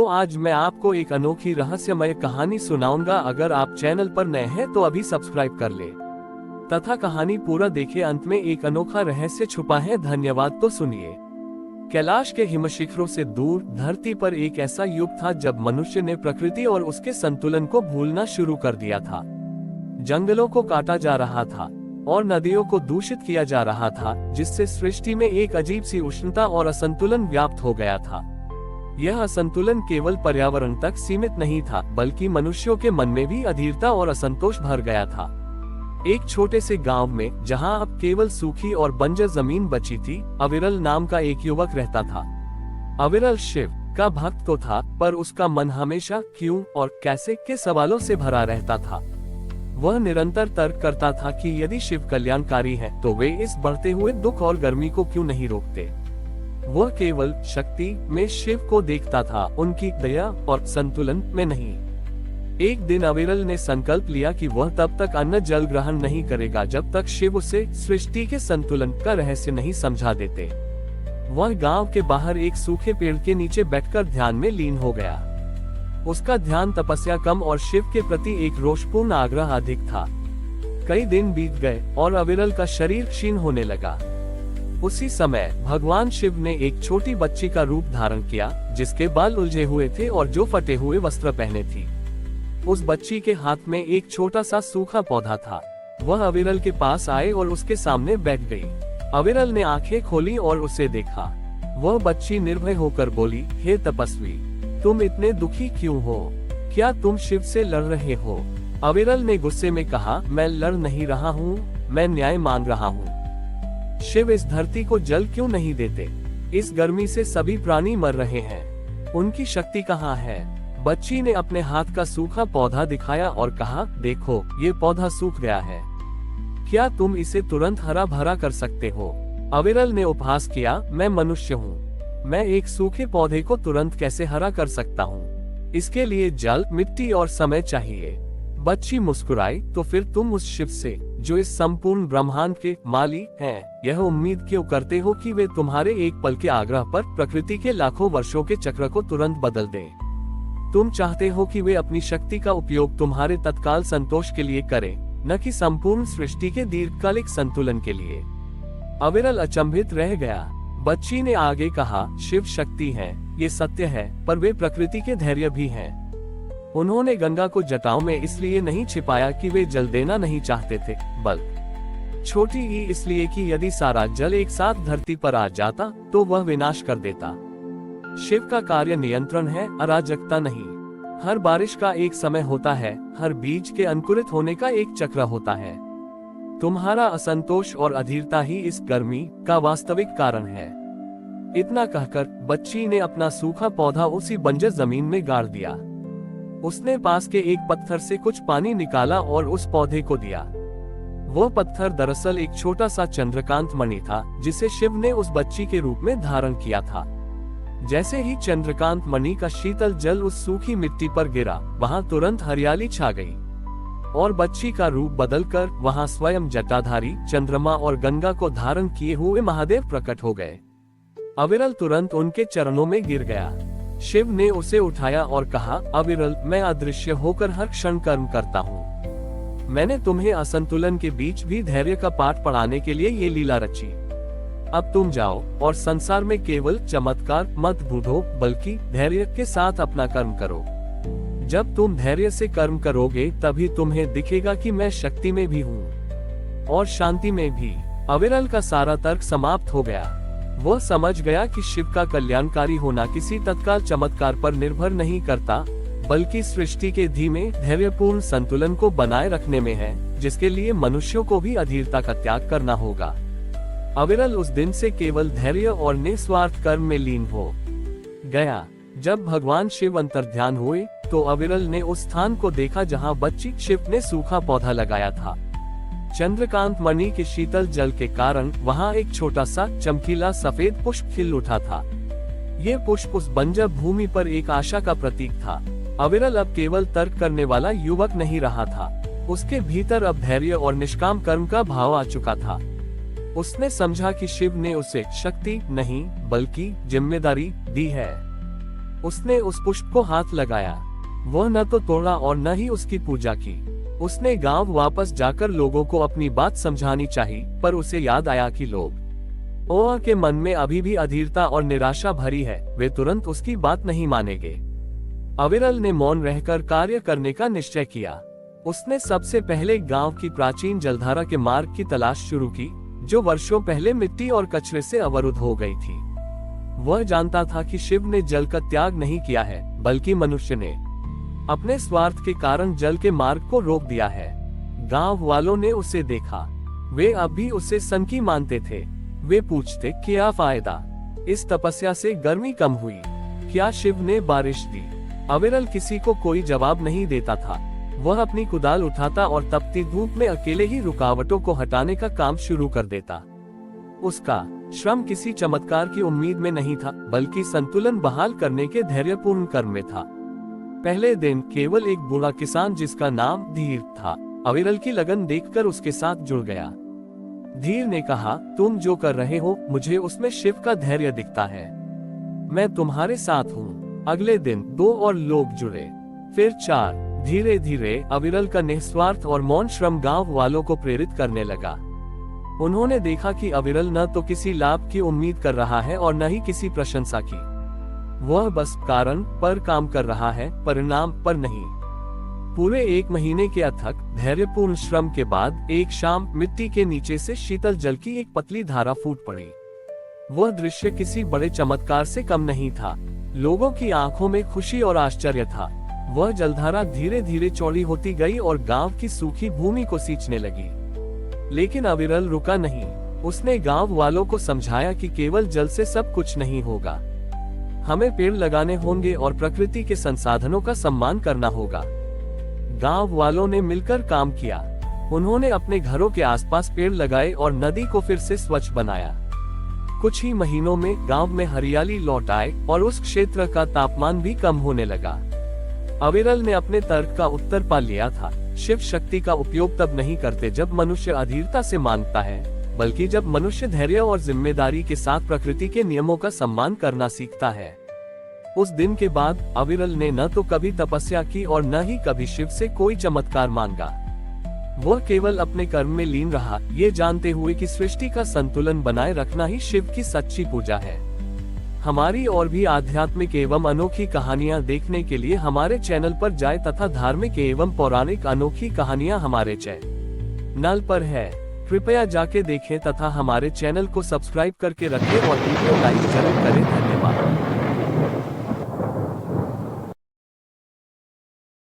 तो आज मैं आपको एक अनोखी रहस्यमय कहानी सुनाऊंगा। अगर आप चैनल पर नए हैं तो अभी सब्सक्राइब कर ले तथा कहानी पूरा देखे। अंत में एक अनोखा रहस्य छुपा है। धन्यवाद। तो सुनिए। कैलाश के हिमशिखरों से दूर धरती पर एक ऐसा युग था जब मनुष्य ने प्रकृति और उसके संतुलन को भूलना शुरू कर दिया था। जंगलों को काटा जा रहा था और नदियों को दूषित किया जा रहा था, जिससे सृष्टि में एक अजीब सी उष्णता और असंतुलन व्याप्त हो गया था। यह असंतुलन केवल पर्यावरण तक सीमित नहीं था, बल्कि मनुष्यों के मन में भी अधीरता और असंतोष भर गया था। एक छोटे से गांव में, जहां अब केवल सूखी और बंजर जमीन बची थी, अविरल नाम का एक युवक रहता था। अविरल शिव का भक्त तो था, पर उसका मन हमेशा क्यों और कैसे के सवालों से भरा रहता था। वह निरंतर तर्क करता था कि यदि शिव कल्याणकारी है तो वे इस बढ़ते हुए दुख और गर्मी को क्यों नहीं रोकते। वह केवल शक्ति में शिव को देखता था, उनकी दया और संतुलन में नहीं। एक दिन अविरल ने संकल्प लिया कि वह तब तक अन्न जल ग्रहण नहीं करेगा जब तक शिव उसे सृष्टि के संतुलन का रहस्य नहीं समझा देते। वह गांव के बाहर एक सूखे पेड़ के नीचे बैठकर ध्यान में लीन हो गया। उसका ध्यान तपस्या कम और शिव के प्रति एक रोषपूर्ण आग्रह अधिक था। कई दिन बीत गए और अविरल का शरीर क्षीण होने लगा। उसी समय भगवान शिव ने एक छोटी बच्ची का रूप धारण किया, जिसके बाल उलझे हुए थे और जो फटे हुए वस्त्र पहने थी। उस बच्ची के हाथ में एक छोटा सा सूखा पौधा था। वह अविरल के पास आए और उसके सामने बैठ गई। अविरल ने आंखें खोली और उसे देखा। वह बच्ची निर्भय होकर बोली, हे तपस्वी, तुम इतने दुखी क्यों हो? क्या तुम शिव से लड़ रहे हो? अविरल ने गुस्से में कहा, मैं लड़ नहीं रहा हूँ, मैं न्याय मांग रहा हूँ। शिव इस धरती को जल क्यों नहीं देते? इस गर्मी से सभी प्राणी मर रहे हैं, उनकी शक्ति कहाँ है? बच्ची ने अपने हाथ का सूखा पौधा दिखाया और कहा, देखो, ये पौधा सूख गया है। क्या तुम इसे तुरंत हरा भरा कर सकते हो? अविरल ने उपहास किया, मैं मनुष्य हूँ, मैं एक सूखे पौधे को तुरंत कैसे हरा कर सकता हूँ? इसके लिए जल, मिट्टी और समय चाहिए। बच्ची मुस्कुराई, तो फिर तुम उस शिव से, जो इस संपूर्ण ब्रह्मांड के माली हैं, यह उम्मीद क्यों करते हो कि वे तुम्हारे एक पल के आग्रह पर प्रकृति के लाखों वर्षों के चक्र को तुरंत बदल दें? तुम चाहते हो कि वे अपनी शक्ति का उपयोग तुम्हारे तत्काल संतोष के लिए करें, न कि संपूर्ण सृष्टि के दीर्घकालिक संतुलन के लिए। अविरल अचंभित रह गया। बच्ची ने आगे कहा, शिव शक्ति है, ये सत्य है, पर वे प्रकृति के धैर्य भी हैं। उन्होंने गंगा को जटाओं में इसलिए नहीं छिपाया कि वे जल देना नहीं चाहते थे, बल्कि छोटी ही इसलिए कि यदि सारा जल एक साथ धरती पर आ जाता तो वह विनाश कर देता। शिव का कार्य नियंत्रण है, अराजकता नहीं। हर बारिश का एक समय होता है, हर बीज के अंकुरित होने का एक चक्र होता है। तुम्हारा असंतोष और अधीरता ही इस गर्मी का वास्तविक कारण है। इतना कहकर बच्ची ने अपना सूखा पौधा उसी बंजर जमीन में गाड़ दिया। उसने पास के एक पत्थर से कुछ पानी निकाला और उस पौधे को दिया। वो पत्थर दरअसल एक छोटा सा चंद्रकांत मणि था, जिसे शिव ने उस बच्ची के रूप में धारण किया था। जैसे ही चंद्रकांत मणि का शीतल जल उस सूखी मिट्टी पर गिरा, वहां तुरंत हरियाली छा गई और बच्ची का रूप बदलकर वहां स्वयं जटाधारी चंद्रमा और गंगा को धारण किए हुए महादेव प्रकट हो गए। अविरल तुरंत उनके चरणों में गिर गया। शिव ने उसे उठाया और कहा, अविरल, मैं अदृश्य होकर हर क्षण कर्म करता हूँ। मैंने तुम्हें असंतुलन के बीच भी धैर्य का पाठ पढ़ाने के लिए ये लीला रची। अब तुम जाओ और संसार में केवल चमत्कार मत ढूंढो, बल्कि धैर्य के साथ अपना कर्म करो। जब तुम धैर्य से कर्म करोगे तभी तुम्हें दिखेगा कि मैं शक्ति में भी हूँ और शांति में भी। अविरल का सारा तर्क समाप्त हो गया। वह समझ गया कि शिव का कल्याणकारी होना किसी तत्काल चमत्कार पर निर्भर नहीं करता, बल्कि सृष्टि के धीमे धैर्यपूर्ण संतुलन को बनाए रखने में है, जिसके लिए मनुष्यों को भी अधीरता का त्याग करना होगा। अविरल उस दिन से केवल धैर्य और निस्वार्थ कर्म में लीन हो गया। जब भगवान शिव अंतर्ध्यान हुए तो अविरल ने उस स्थान को देखा जहां बच्ची शिव ने सूखा पौधा लगाया था। चंद्रकांत मणि के शीतल जल के कारण वहां एक छोटा सा चमकीला सफेद पुष्प खिल उठा था। ये पुष्प उस बंजर भूमि पर एक आशा का प्रतीक था। अविरल अब केवल तर्क करने वाला युवक नहीं रहा था, उसके भीतर अब धैर्य और निष्काम कर्म का भाव आ चुका था। उसने समझा कि शिव ने उसे शक्ति नहीं बल्कि जिम्मेदारी दी है। उसने उस पुष्प को हाथ लगाया। वह न तो तोड़ा और न ही उसकी पूजा की। उसने गांव वापस जाकर लोगों को अपनी बात समझानी चाहिए, पर उसे याद आया कि लोग ओआ के मन में अभी भी अधीरता और निराशा भरी है, वे तुरंत उसकी बात नहीं मानेंगे। अविरल ने मौन रहकर कार्य करने का निश्चय किया। उसने सबसे पहले गांव की प्राचीन जलधारा के मार्ग की तलाश शुरू की, जो वर्षों पहले मिट्टी और कचरे से अवरुद्ध हो गई थी। वह जानता था कि शिव ने जल का त्याग नहीं किया है, बल्कि मनुष्य ने अपने स्वार्थ के कारण जल के मार्ग को रोक दिया है। गांव वालों ने उसे देखा। वे अब भी उसे सनकी मानते थे। वे पूछते, क्या फायदा? इस तपस्या से गर्मी कम हुई? क्या शिव ने बारिश दी? अविरल किसी को कोई जवाब नहीं देता था। वह अपनी कुदाल उठाता और तपती धूप में अकेले ही रुकावटों को हटाने का काम शुरू कर देता। उसका श्रम किसी चमत्कार की उम्मीद में नहीं था, बल्कि संतुलन बहाल करने के धैर्यपूर्ण कर्म में था। पहले दिन केवल एक बूढ़ा किसान जिसका नाम धीर था, अविरल की लगन देखकर उसके साथ जुड़ गया। धीर ने कहा, तुम जो कर रहे हो, मुझे उसमें शिव का धैर्य दिखता है। मैं तुम्हारे साथ हूँ। अगले दिन 2 और लोग जुड़े, फिर 4। धीरे धीरे अविरल का निस्वार्थ और मौन श्रम गांव वालों को प्रेरित करने लगा। उन्होंने देखा कि अविरल न तो किसी लाभ की उम्मीद कर रहा है और न ही किसी प्रशंसा की। वह बस कारण पर काम कर रहा है, परिणाम पर नहीं। पूरे 1 महीने के अथक धैर्यपूर्ण श्रम के बाद एक शाम मिट्टी के नीचे से शीतल जल की एक पतली धारा फूट पड़ी। वह दृश्य किसी बड़े चमत्कार से कम नहीं था। लोगों की आंखों में खुशी और आश्चर्य था। वह जलधारा धीरे धीरे चौड़ी होती गई और गांव की सूखी भूमि को सींचने लगी। लेकिन अविरल रुका नहीं। उसने गांव वालों को समझाया कि केवल जल से सब कुछ नहीं होगा। हमें पेड़ लगाने होंगे और प्रकृति के संसाधनों का सम्मान करना होगा। गांव वालों ने मिलकर काम किया। उन्होंने अपने घरों के आसपास पेड़ लगाए और नदी को फिर से स्वच्छ बनाया। कुछ ही महीनों में गांव में हरियाली लौट आए और उस क्षेत्र का तापमान भी कम होने लगा। अविरल ने अपने तर्क का उत्तर पा लिया था। शिव शक्ति का उपयोग तब नहीं करते जब मनुष्य अधीरता से मांगता है, बल्कि जब मनुष्य धैर्य और जिम्मेदारी के साथ प्रकृति के नियमों का सम्मान करना सीखता है। उस दिन के बाद अविरल ने न तो कभी तपस्या की और न ही कभी शिव से कोई चमत्कार मांगा। वह केवल अपने कर्म में लीन रहा, ये जानते हुए कि सृष्टि का संतुलन बनाए रखना ही शिव की सच्ची पूजा है। हमारी और भी आध्यात्मिक एवं अनोखी कहानियां देखने के लिए हमारे चैनल पर जाएं तथा धार्मिक एवं पौराणिक अनोखी कहानियां हमारे चैनल पर है। कृपया जाके देखें तथा हमारे चैनल को सब्सक्राइब करके रखें और वीडियो लाइक जरूर करें।